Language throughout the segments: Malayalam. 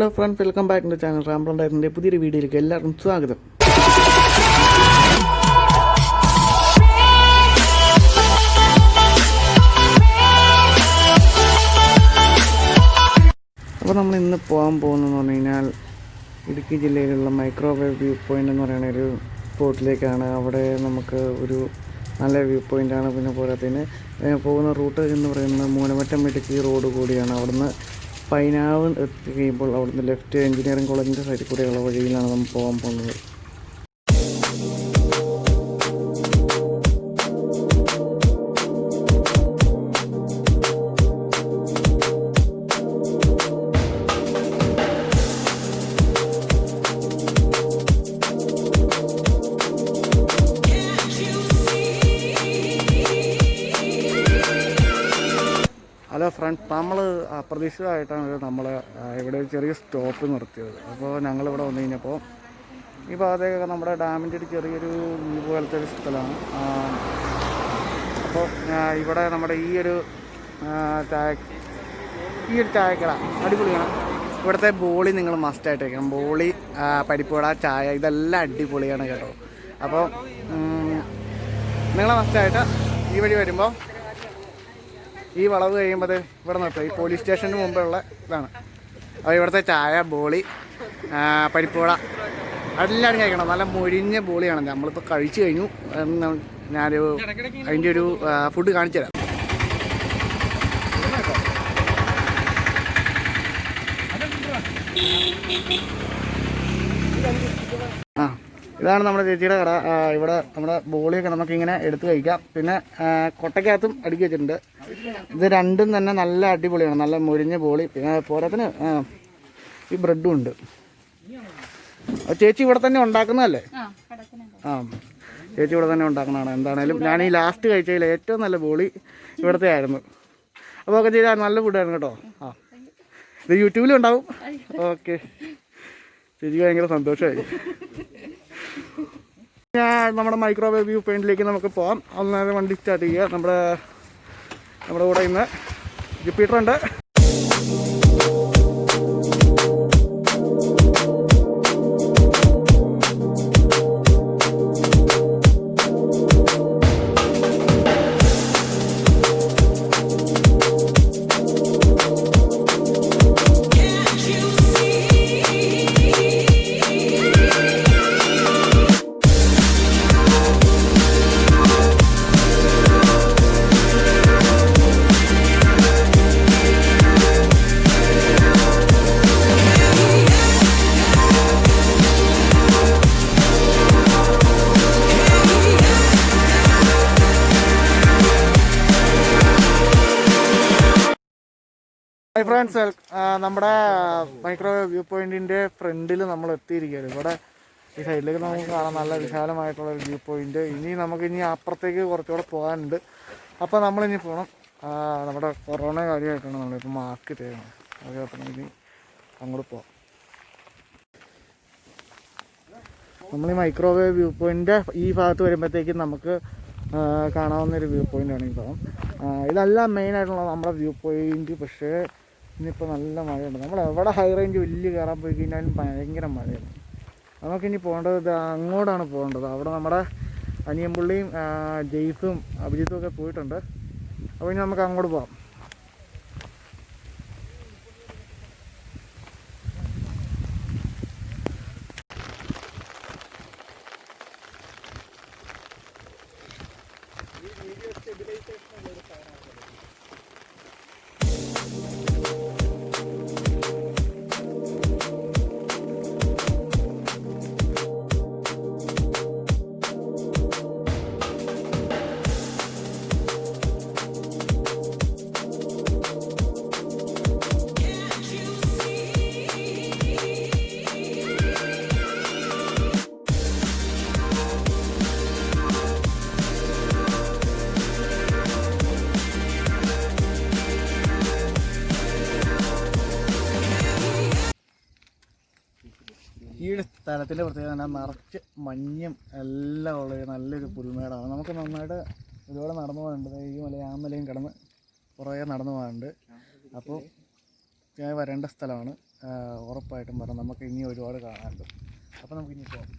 Hello friends, welcome back to channel rambler ഡയറീസിൻ്റെ പുതിയൊരു വീഡിയോയിലേക്ക് എല്ലാവർക്കും സ്വാഗതം. അപ്പോൾ നമ്മൾ ഇന്ന് പോകാൻ പോകുന്നതെന്ന് പറഞ്ഞു കഴിഞ്ഞാൽ ഇടുക്കി ജില്ലയിലുള്ള മൈക്രോവേവ് വ്യൂ പോയിൻ്റ് എന്ന് പറയുന്ന ഒരു സ്പോട്ടിലേക്കാണ്. അവിടെ നമുക്ക് ഒരു നല്ല വ്യൂ പോയിൻ്റാണ്. പിന്നെ പോരാത്തതിന് പോകുന്ന റൂട്ട് എന്ന് പറയുന്നത് മൂലമറ്റം ഇടുക്കി റോഡ് കൂടിയാണ്. അവിടുന്ന് പൈനാവ് എത്തി കഴിയുമ്പോൾ അവിടുന്ന് ലെഫ്റ്റ് എഞ്ചിനീയറിംഗ് കോളേജിൻ്റെ സൈഡിൽ കൂടെയുള്ള വഴിയിലാണ് നമ്മൾ പോകാൻ പോകുന്നത്. ഹലോ ഫ്രണ്ട്സ്, നമ്മൾ അപ്രതീക്ഷിതമായിട്ടാണ് നമ്മൾ ഇവിടെ ഒരു ചെറിയ സ്റ്റോപ്പ് നിർത്തിയത്. അപ്പോൾ ഞങ്ങളിവിടെ വന്നു കഴിഞ്ഞപ്പോൾ ഈ ഭാഗത്തേക്കൊക്കെ നമ്മുടെ ഡാമിൻ്റെ ഒരു ചെറിയൊരു വ്യൂ പോലത്തെ ഒരു സ്ഥലമാണ്. അപ്പോൾ ഇവിടെ നമ്മുടെ ഈ ഒരു ചായക്കട അടിപൊളിയാണ്. ഇവിടുത്തെ ബോളി നിങ്ങൾ മസ്റ്റായിട്ട് കഴിക്കണം. ബോളി, പരിപ്പുവട, ചായ ഇതെല്ലാം അടിപൊളിയാണ് കേട്ടോ. അപ്പോൾ നിങ്ങൾ മസ്റ്റായിട്ട് ഈ വഴി വരുമ്പോൾ ഈ വളവ് കഴിയുമ്പോൾ ഇവിടെ നിർത്തുക. ഈ പോലീസ് സ്റ്റേഷന് മുമ്പുള്ള ഇതാണ്. അപ്പോൾ ഇവിടുത്തെ ചായ, ബോളി, പരിപ്പുവട എല്ലാം കഴിക്കണം. നല്ല മൊരിഞ്ഞ ബോളിയാണ്. നമ്മളിപ്പോൾ കഴിച്ചു കഴിഞ്ഞു. ഞാനൊരു അതിൻ്റെ ഒരു ഫുഡ് കാണിച്ചു തരാം. ഇതാണ് നമ്മുടെ ചേച്ചിയുടെ കട. ഇവിടെ നമ്മുടെ ബോളിയൊക്കെ നമുക്കിങ്ങനെ എടുത്ത് കഴിക്കാം. പിന്നെ കൊട്ടയ്ക്കകത്തും അടുക്കി വെച്ചിട്ടുണ്ട്. ഇത് രണ്ടും തന്നെ നല്ല അടിപൊളിയാണ്. നല്ല മുരിഞ്ഞ ബോളി. പിന്നെ പോരാത്തിന് ഈ ബ്രെഡും ഉണ്ട്. ചേച്ചി ഇവിടെ തന്നെ ഉണ്ടാക്കുന്നതല്ലേ? ചേച്ചി ഇവിടെ തന്നെ ഉണ്ടാക്കുന്നതാണ്. എന്താണേലും ഞാൻ ഈ ലാസ്റ്റ് കഴിച്ചതിൽ ഏറ്റവും നല്ല ബോളി ഇവിടുത്തെ ആയിരുന്നു. അപ്പോൾ ഒക്കെ ചെയ്താൽ നല്ല ഫുഡായിരുന്നു കേട്ടോ. ഇത് യൂട്യൂബിലും ഉണ്ടാവും. ഓക്കെ, ചേച്ചിക്ക് ഭയങ്കര സന്തോഷമായി. നമ്മുടെ മൈക്രോവേവ് വ്യൂ പോയിന്റിലേക്ക് നമുക്ക് പോകാം. അന്നേരം വണ്ടി സ്റ്റാർട്ട് ചെയ്യുക. നമ്മുടെ കൂടെ ഇന്ന് ജുപ്പിറ്റർ ഉണ്ട്. ഹായ് ഫ്രണ്ട്സ്, നമ്മുടെ മൈക്രോവേവ് വ്യൂ പോയിൻറ്റിൻ്റെ ഫ്രണ്ടിൽ നമ്മൾ എത്തിയിരിക്കുകയാണ്. ഇവിടെ ഈ സൈഡിലേക്ക് നമുക്ക് കാണാം നല്ല വിശാലമായിട്ടുള്ളൊരു വ്യൂ പോയിൻറ്റ്. നമുക്കിനി അപ്പുറത്തേക്ക് കുറച്ചുകൂടെ പോകാനുണ്ട്. അപ്പോൾ നമ്മളിനി പോകണം. നമ്മുടെ കൊറോണ കാര്യമായിട്ടാണ് നമ്മളിപ്പോൾ മാർക്ക് ചെയ്യുന്നത്. അതേപോലെ ഇനി അങ്ങോട്ട് പോകാം. നമ്മൾ ഈ മൈക്രോവേവ് വ്യൂ പോയിൻറ്റിൻ്റെ ഈ ഭാഗത്ത് വരുമ്പോഴത്തേക്കും നമുക്ക് കാണാവുന്നൊരു വ്യൂ പോയിൻ്റാണ് ഈ ഭാഗം. ഇതെല്ലാം മെയിനായിട്ടുള്ള നമ്മുടെ വ്യൂ പോയിൻറ്റ്. പക്ഷേ ഇന്നിപ്പോൾ നല്ല മഴയുണ്ട്. നമ്മൾ എവിടെ ഹൈ റേഞ്ച് വലിയ കയറാൻ പോയി കഴിഞ്ഞാലും ഭയങ്കര മഴയാണ്. നമുക്കിനി പോകേണ്ടത് അങ്ങോട്ടാണ് പോകേണ്ടത്. അവിടെ നമ്മുടെ അനിയൻപുള്ളിയും ജെയ്സും അഭിജിത്തും ഒക്കെ പോയിട്ടുണ്ട്. അപ്പോൾ ഇനി നമുക്ക് അങ്ങോട്ട് പോകാം. ഈ സ്ഥലത്തിൻ്റെ പ്രത്യേകത തന്നെ നിറച്ച് മഞ്ഞും എല്ലാം ഉള്ള നല്ലൊരു പുൽമേടാണ്. നമുക്ക് നന്നായിട്ട് ഇതുപോലെ നടന്നു പോകാനുണ്ട്. ഈ മലയും ആ മലയും കിടന്ന് കുറേ നടന്നു പോകാനുണ്ട്. അപ്പോൾ ഞാൻ വരേണ്ട സ്ഥലമാണ്. ഉറപ്പായിട്ടും പറയാം. നമുക്ക് ഇനി ഒരുപാട് കാണാനുണ്ട്. അപ്പോൾ നമുക്ക് ഇനി പോകാം.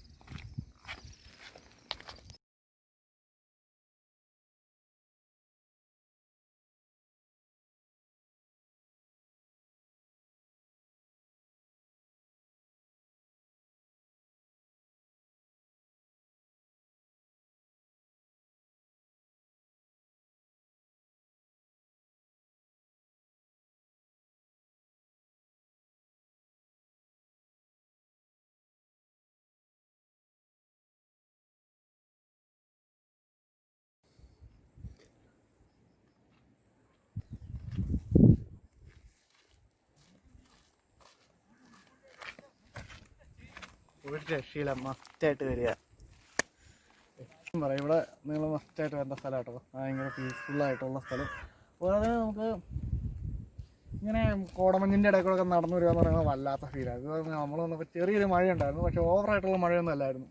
ഒരു രക്ഷയില്ല, മസ്റ്റായിട്ട് വരിക പറയാം. ഇവിടെ നിങ്ങൾ മസ്റ്റായിട്ട് വരേണ്ട സ്ഥലം കേട്ടോ. ഭയങ്കര പീസ്ഫുള്ളായിട്ടുള്ള സ്ഥലം. അതുപോലെ നമുക്ക് ഇങ്ങനെ കോടമഞ്ഞിൻ്റെ ഇടയ്ക്കൂടെ നടന്നു വരിക എന്ന് പറയുന്നത് വല്ലാത്ത ഫീലാണ്. അത് നമ്മൾ വന്നപ്പോൾ ചെറിയൊരു മഴയുണ്ടായിരുന്നു, പക്ഷേ ഓവറായിട്ടുള്ള മഴയൊന്നും അല്ലായിരുന്നു.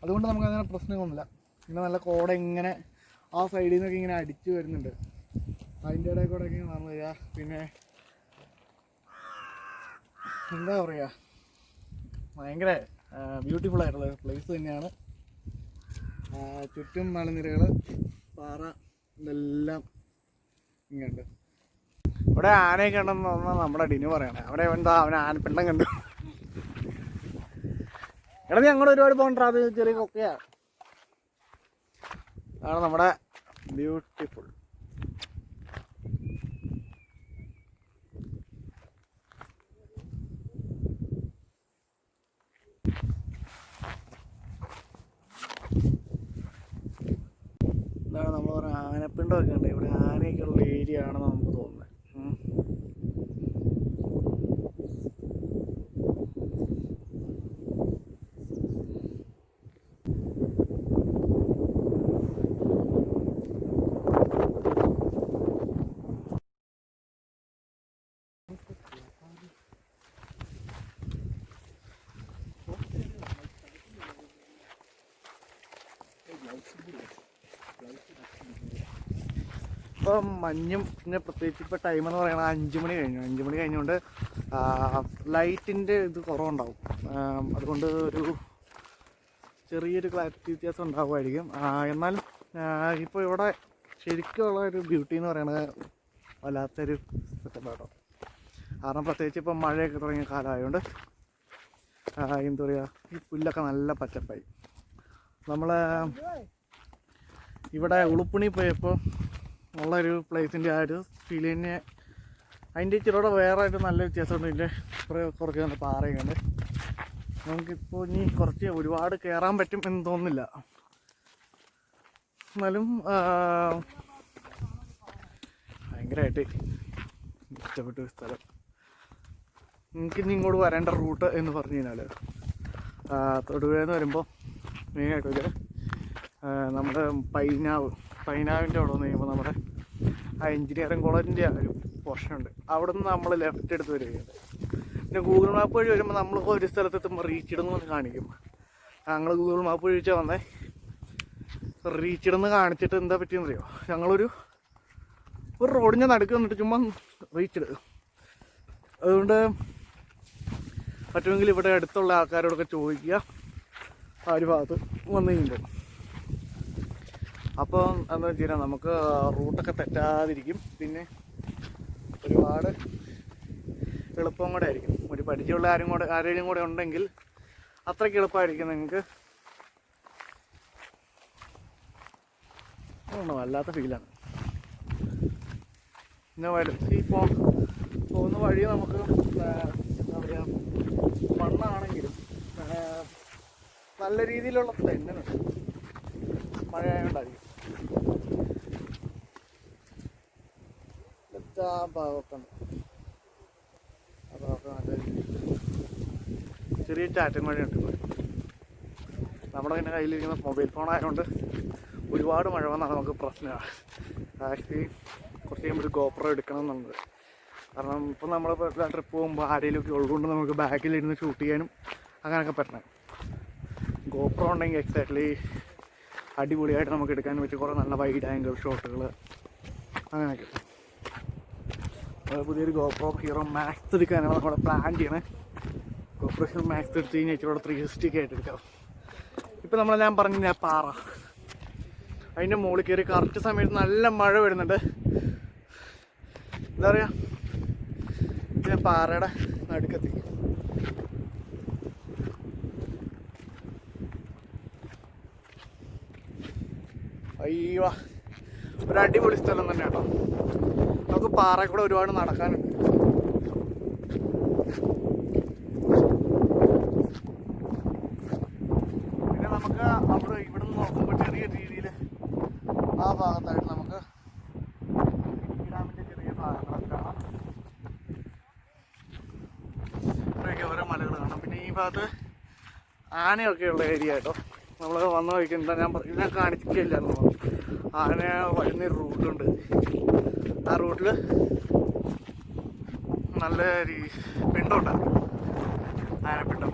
അതുകൊണ്ട് നമുക്ക് അങ്ങനെ പ്രശ്നമൊന്നുമില്ല. പിന്നെ നല്ല കോട ഇങ്ങനെ ആ സൈഡിൽ നിന്നൊക്കെ ഇങ്ങനെ അടിച്ചു വരുന്നുണ്ട്. അതിൻ്റെ ഇടയ്ക്കൂടെ ഇങ്ങനെ നടന്നു വരിക. പിന്നെ എന്താ പറയുക, ഭയങ്കര ബ്യൂട്ടിഫുൾ ആയിട്ടുള്ള പ്ലേസ് തന്നെയാണ്. ചുറ്റും മലനിരകൾ, പാറ, ഇതെല്ലാം ഇങ്ങോട്ട്. ഇവിടെ ആനയൊക്കെ ഉണ്ടെന്ന് പറഞ്ഞാൽ നമ്മുടെ ഡിനു പറയണേ. അവിടെ എന്താ അവൻ ആനപ്പിണ്ടം കണ്ടു. എടാ നീ അങ്ങോട്ട് ഒരുപാട് പോകണ്ട, അത് ചെറിയ കൊക്കയാണ്. അതാണ് നമ്മുടെ ബ്യൂട്ടിഫുൾ. ഇതാണ് നമ്മൾ പറഞ്ഞ ആനപ്പിണ്ടമൊക്കെ ഉണ്ട്. ഇവിടെ ആനയൊക്കെ ഉള്ള ഏരിയ ആണെന്ന് നമുക്ക് തോന്നുന്നത്. ഇപ്പം മഞ്ഞും പിന്നെ പ്രത്യേകിച്ച് ഇപ്പോൾ ടൈം എന്ന് പറയുന്നത് 5 മണി കഴിഞ്ഞു. 5 മണി കഴിഞ്ഞുകൊണ്ട് ലൈറ്റിൻ്റെ ഇത് കുറവുണ്ടാവും. അതുകൊണ്ട് ഒരു ചെറിയൊരു ക്ലാരിറ്റി വ്യത്യാസം ഉണ്ടാകുമായിരിക്കും. എന്നാലും ഇപ്പോൾ ഇവിടെ ശരിക്കുമുള്ള ഒരു ബ്യൂട്ടി എന്ന് പറയുന്നത് വല്ലാത്തൊരു സെറ്റപ്പ് കേട്ടോ. കാരണം പ്രത്യേകിച്ച് ഇപ്പം മഴയൊക്കെ തുടങ്ങിയ കാലമായതുകൊണ്ട് എന്താ പറയുക, ഈ പുല്ലൊക്കെ നല്ല പച്ചപ്പായി. നമ്മൾ ഇവിടെ ഉളുപ്പണി പോയപ്പോൾ ഉള്ളൊരു പ്ലേസിൻ്റെ ആ ഒരു ഫീൽ തന്നെ അതിൻ്റെ ഇച്ചിരിയോടെ വേറെ ആയിട്ട് നല്ല വ്യത്യാസമുണ്ട്. ഇതിൻ്റെ കുറച്ച് നല്ല പാറയൊക്കെ ഉണ്ട്. നമുക്കിപ്പോൾ ഇനി കുറച്ച് ഒരുപാട് കയറാൻ പറ്റും എന്ന് തോന്നുന്നില്ല. എന്നാലും ഭയങ്കരമായിട്ട് ഇഷ്ടപ്പെട്ട ഒരു സ്ഥലം. നമുക്കിനി ഇങ്ങോട്ട് വരേണ്ട റൂട്ട് എന്ന് പറഞ്ഞു കഴിഞ്ഞാൽ തൊടുപുഴയിൽ നിന്ന് വരുമ്പോൾ മെയിനായിട്ട് നമ്മുടെ പൈനാവിൻ്റെ അവിടെ നിന്ന് കഴിയുമ്പോൾ നമ്മുടെ ആ എഞ്ചിനീയറിംഗ് കോളേജിൻ്റെ ആ ഒരു പോർഷനുണ്ട്. അവിടെ നിന്ന് നമ്മൾ ലെഫ്റ്റ് എടുത്ത് വരികയാണ്. പിന്നെ ഗൂഗിൾ മാപ്പ് വഴി വരുമ്പോൾ നമ്മൾ ഒരു സ്ഥലത്തെത്തുമ്പോൾ റീച്ച് ഇടുന്നു കാണിക്കും. ഞങ്ങൾ ഗൂഗിൾ മാപ്പ് വഴിച്ചാൽ വന്നേ. റീച്ച് ഇടുന്ന് കാണിച്ചിട്ട് എന്താ പറ്റിയെന്ന് അറിയോ, ഞങ്ങളൊരു റോഡിൻ്റെ നടുക്ക് വന്നിട്ട് ചുമ്മാ റീച്ച് ഇടുക. അതുകൊണ്ട് പറ്റുമെങ്കിൽ ഇവിടെ അടുത്തുള്ള ആൾക്കാരോടൊക്കെ ചോദിക്കുക ആ ഒരു ഭാഗത്ത് വന്നു കഴിയുമ്പോൾ. അപ്പോൾ എന്താ വെച്ച് കഴിഞ്ഞാൽ നമുക്ക് റൂട്ടൊക്കെ തെറ്റാതിരിക്കും. പിന്നെ ഒരുപാട് എളുപ്പം കൂടെ ആയിരിക്കും. ഒരു പരിചയമുള്ള ആരെങ്കിലും കൂടെ ഉണ്ടെങ്കിൽ അത്രയ്ക്ക് എളുപ്പമായിരിക്കും നിങ്ങൾക്ക്. വല്ലാത്ത ഫീലാണ്. പിന്നെ ഈ പോകുന്ന വഴി നമുക്ക് എന്താ പറയുക, മണ്ണാണെങ്കിലും നല്ല രീതിയിലുള്ള തെന്നുണ്ട്. മഴയായോണ്ടായിരിക്കും. ആ ഭാഗമൊക്കെ ഉണ്ട്. ആ ഭാഗമൊക്കെ നല്ല ചെറിയ ചാറ്റൽ മഴയുണ്ട്. നമ്മുടെ പിന്നെ കയ്യിലിരിക്കുന്ന മൊബൈൽ ഫോൺ ആയതുകൊണ്ട് ഒരുപാട് മഴ വന്നാൽ നമുക്ക് പ്രശ്നമാണ്. ആക്ച്വലി കുറച്ച് കഴിയുമ്പോൾ ഒരു ഗോപ്രോ എടുക്കണം എന്നുണ്ട്. കാരണം ഇപ്പം നമ്മളിപ്പോൾ ട്രിപ്പ് പോകുമ്പോൾ ആരെങ്കിലുമൊക്കെ ഉള്ളതുകൊണ്ട് നമുക്ക് ബാക്കിലിരുന്ന് ഷൂട്ട് ചെയ്യാനും അങ്ങനെയൊക്കെ പറ്റണം. ഗോപ്രോ ഉണ്ടെങ്കിൽ എക്സാക്ട്ലി അടിപൊളിയായിട്ട് നമുക്ക് എടുക്കാൻ പറ്റും. കുറേ നല്ല വൈഡ് ആംഗിൾ ഷോട്ടുകൾ അങ്ങനെയൊക്കെ. പുതിയൊരു ഗോപ്രോ ഹീറോ മാക്സ് എടുക്കാനാണ് നമ്മുടെ പ്ലാൻ ചെയ്യണേ. ഗോപ്രോ ഹീറോ മാക്സ് എടുത്ത് കഴിഞ്ഞാൽ ഇച്ചിരി 360 ആയിട്ട് എടുക്കാം. ഇപ്പം ഞാൻ പറഞ്ഞ പാറ, അതിൻ്റെ മുകളിൽ കയറി കറക്റ്റ് സമയത്ത് നല്ല മഴ വരുന്നുണ്ട്. എന്താ പറയുക, ഞാൻ പാറയുടെ നടുക്കെത്തി. അയ്യോ, ഒരു അടിപൊളി സ്ഥലം തന്നെ കേട്ടോ. നമുക്ക് പാറ കൂടെ ഒരുപാട് നടക്കാനുണ്ട്. പിന്നെ നമുക്ക് ഇവിടെ നിന്ന് നോക്കുമ്പോൾ ചെറിയ രീതിയിൽ ആ ഭാഗത്തായിട്ട് നമുക്ക് ഡാമിൻ്റെ ചെറിയ ഭാഗങ്ങളൊക്കെ കാണാം. ഇവിടെയൊക്കെ ഓരോ മലകൾ കാണാം. പിന്നെ ഈ ഭാഗത്ത് ആനയൊക്കെയുള്ള ഏരിയ കേട്ടോ. നമ്മൾ വന്ന വഴിക്ക് എന്താ ഞാൻ കാണിക്കില്ല. ആന വരുന്നൊരു റൂട്ടുണ്ട്. ആ റൂട്ടിൽ നല്ല പിണ്ടമുണ്ടായിരുന്നു, ആനപ്പിണ്ടം.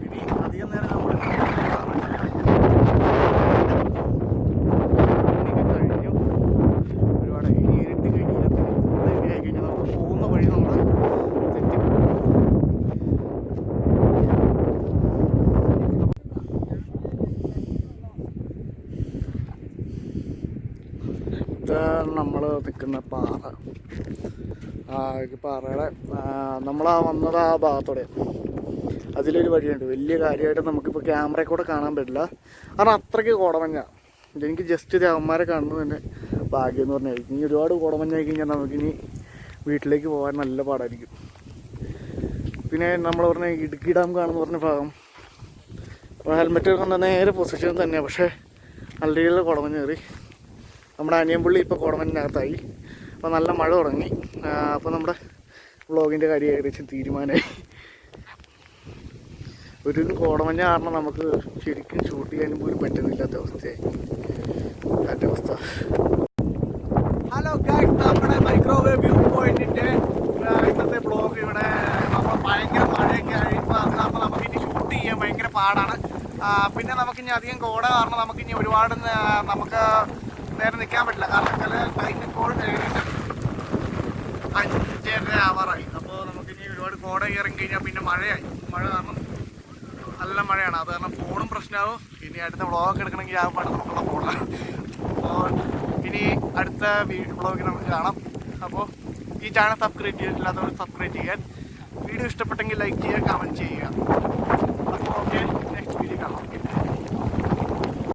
ഇനി അധികം നേരം നമ്മൾ കഴിഞ്ഞു. ഒരുപാട് ഇരുട്ടി കഴിഞ്ഞാൽ നമുക്ക് പോകുന്ന വഴി നമ്മൾ തെറ്റി. നമ്മൾ നിൽക്കുന്ന പാറ, പാറയുടെ നമ്മളാ വന്നത് ആ ഭാഗത്തോടെ. അതിലൊരു വഴിയുണ്ട്. വലിയ കാര്യമായിട്ട് നമുക്കിപ്പോൾ ക്യാമറയിൽ കൂടെ കാണാൻ പറ്റില്ല, കാരണം അത്രയ്ക്ക് കോടമഞ്ഞ. എനിക്ക് ജസ്റ്റ് അവന്മാരെ കാണുന്നത് തന്നെ ഭാഗ്യം എന്ന് പറഞ്ഞാൽ. ഇനി ഒരുപാട് കോടമഞ്ഞായി കഴിഞ്ഞാൽ നമുക്കിനി വീട്ടിലേക്ക് പോകാൻ നല്ല പാടായിരിക്കും. പിന്നെ നമ്മൾ പറഞ്ഞ ഇടുക്കി ഡാം കാണുന്ന പറഞ്ഞ ഭാഗം, ഹെൽമെറ്റ് വെക്കുന്ന നേരെ പൊസിഷൻ തന്നെയാണ്. പക്ഷേ നല്ല രീതിയിലുള്ള കോടമഞ്ഞ് കയറി. നമ്മുടെ അനിയൻപുള്ളി ഇപ്പോൾ കോടമഞ്ഞിനകത്തായി. അപ്പോൾ നല്ല മഴ തുടങ്ങി. അപ്പോൾ നമ്മുടെ വ്ളോഗിൻ്റെ കാര്യം ഏകദേശം തീരുമാനമായി. ഒരു കോടമഞ്ഞ കാരണം നമുക്ക് ശരിക്കും ഷൂട്ട് ചെയ്യാനും പോലും പറ്റുന്നില്ലാത്ത അവസ്ഥയായി. അതിൻ്റെ അവസ്ഥ. ഹലോ ഗൈസ്, നമ്മുടെ മൈക്രോവേവ് വ്യൂ പോയിന്റിൻ്റെ ഇന്നത്തെ വ്ളോഗ് ഇവിടെ നമ്മൾ ഭയങ്കര മഴയൊക്കെ ആയപ്പോൾ അത് കാരണം നമുക്കിനി ഷൂട്ട് ചെയ്യാൻ ഭയങ്കര പാടാണ്. പിന്നെ നമുക്കിനി അധികം കോട കാരണം നമുക്കിനി ഒരുപാട് നമുക്ക് നേരെ നിൽക്കാൻ പറ്റില്ല. കാരണം ചില ടൈം ഇപ്പോൾ 5:30 ആവാറായി. അപ്പോൾ നമുക്കിനി ഒരുപാട് കോട ഇറങ്ങി കഴിഞ്ഞാൽ പിന്നെ മഴയായി. മഴ കാരണം നല്ല മഴയാണ്. അത് കാരണം ഫോണും പ്രശ്നമാവും. ഇനി അടുത്ത വ്ളോഗ് എടുക്കണമെങ്കിൽ ആ പാട് നമുക്കുള്ള ഫോണാണ്. അപ്പോൾ ഇനി അടുത്ത വ്ളോഗിൽ നമുക്ക് കാണാം. അപ്പോൾ ഈ ചാനൽ സബ്സ്ക്രൈബ് ചെയ്തിട്ടില്ലാത്തവർ സബ്സ്ക്രൈബ് ചെയ്യാൻ, വീഡിയോ ഇഷ്ടപ്പെട്ടെങ്കിൽ ലൈക്ക് ചെയ്യുക, കമൻറ്റ് ചെയ്യുക. അപ്പോൾ ഓക്കെ.